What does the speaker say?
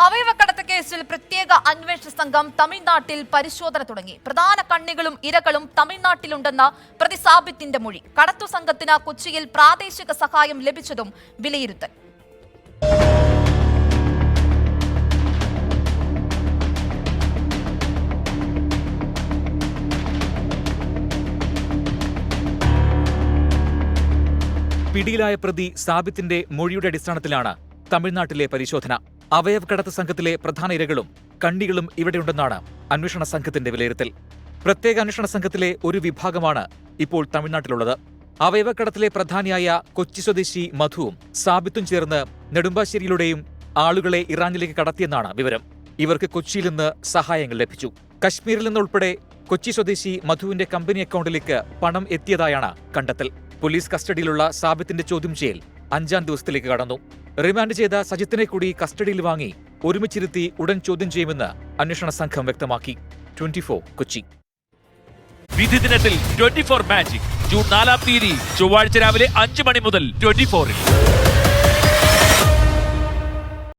അവയവക്കടത്ത് കേസിൽ പ്രത്യേക അന്വേഷണ സംഘം തമിഴ്നാട്ടിൽ പരിശോധന തുടങ്ങി. പ്രധാന കണ്ണികളും ഇരകളും തമിഴ്നാട്ടിലുണ്ടെന്ന പ്രതി സാബിത്തിന്റെ മൊഴി. കടത്തു സംഘത്തിന് കൊച്ചിയിൽ പ്രാദേശിക സഹായം ലഭിച്ചതും വിലയിരുത്തൽ. പിടിയിലായ പ്രതി സാബിത്തിന്റെ മൊഴിയുടെ അടിസ്ഥാനത്തിലാണ് തമിഴ്നാട്ടിലെ പരിശോധന. അവയവക്കടത്ത് സംഘത്തിലെ പ്രധാന ഇരകളും കണ്ണികളും ഇവിടെയുണ്ടെന്നാണ് അന്വേഷണ സംഘത്തിന്റെ വിലയിരുത്തൽ. പ്രത്യേക അന്വേഷണ സംഘത്തിലെ ഒരു വിഭാഗമാണ് ഇപ്പോൾ തമിഴ്നാട്ടിലുള്ളത്. അവയവക്കടത്തിലെ പ്രധാനിയായ കൊച്ചി സ്വദേശി മധുവും സാബിത്തും ചേർന്ന് നെടുമ്പാശ്ശേരിയിലൂടെയും ആളുകളെ ഇറാനിലേക്ക് കടത്തിയെന്നാണ് വിവരം. ഇവർക്ക് കൊച്ചിയിൽ നിന്ന് സഹായങ്ങൾ ലഭിച്ചു. കശ്മീരിൽ നിന്നുൾപ്പെടെ കൊച്ചി സ്വദേശി മധുവിന്റെ കമ്പനി അക്കൗണ്ടിലേക്ക് പണം എത്തിയതായാണ് കണ്ടെത്തൽ. പോലീസ് കസ്റ്റഡിയിലുള്ള സാബിത്തിന്റെ ചോദ്യം ചെയ്യൽ 5-ാം ദിവസത്തിലേക്ക് കടന്നു. റിമാൻഡ് ചെയ്ത സജിത്തിനെ കൂടി കസ്റ്റഡിയിൽ വാങ്ങി ഒരുമിച്ചിരുത്തി ഉടൻ ചോദ്യം ചെയ്യുമെന്ന് അന്വേഷണ സംഘം വ്യക്തമാക്കി. 24 കൊച്ചി. വിധി ദിനത്തിൽ 24 മാജിക് ജൂൺ 4 ചൊവ്വാഴ്ച രാവിലെ 5 മണി മുതൽ 24-ൽ.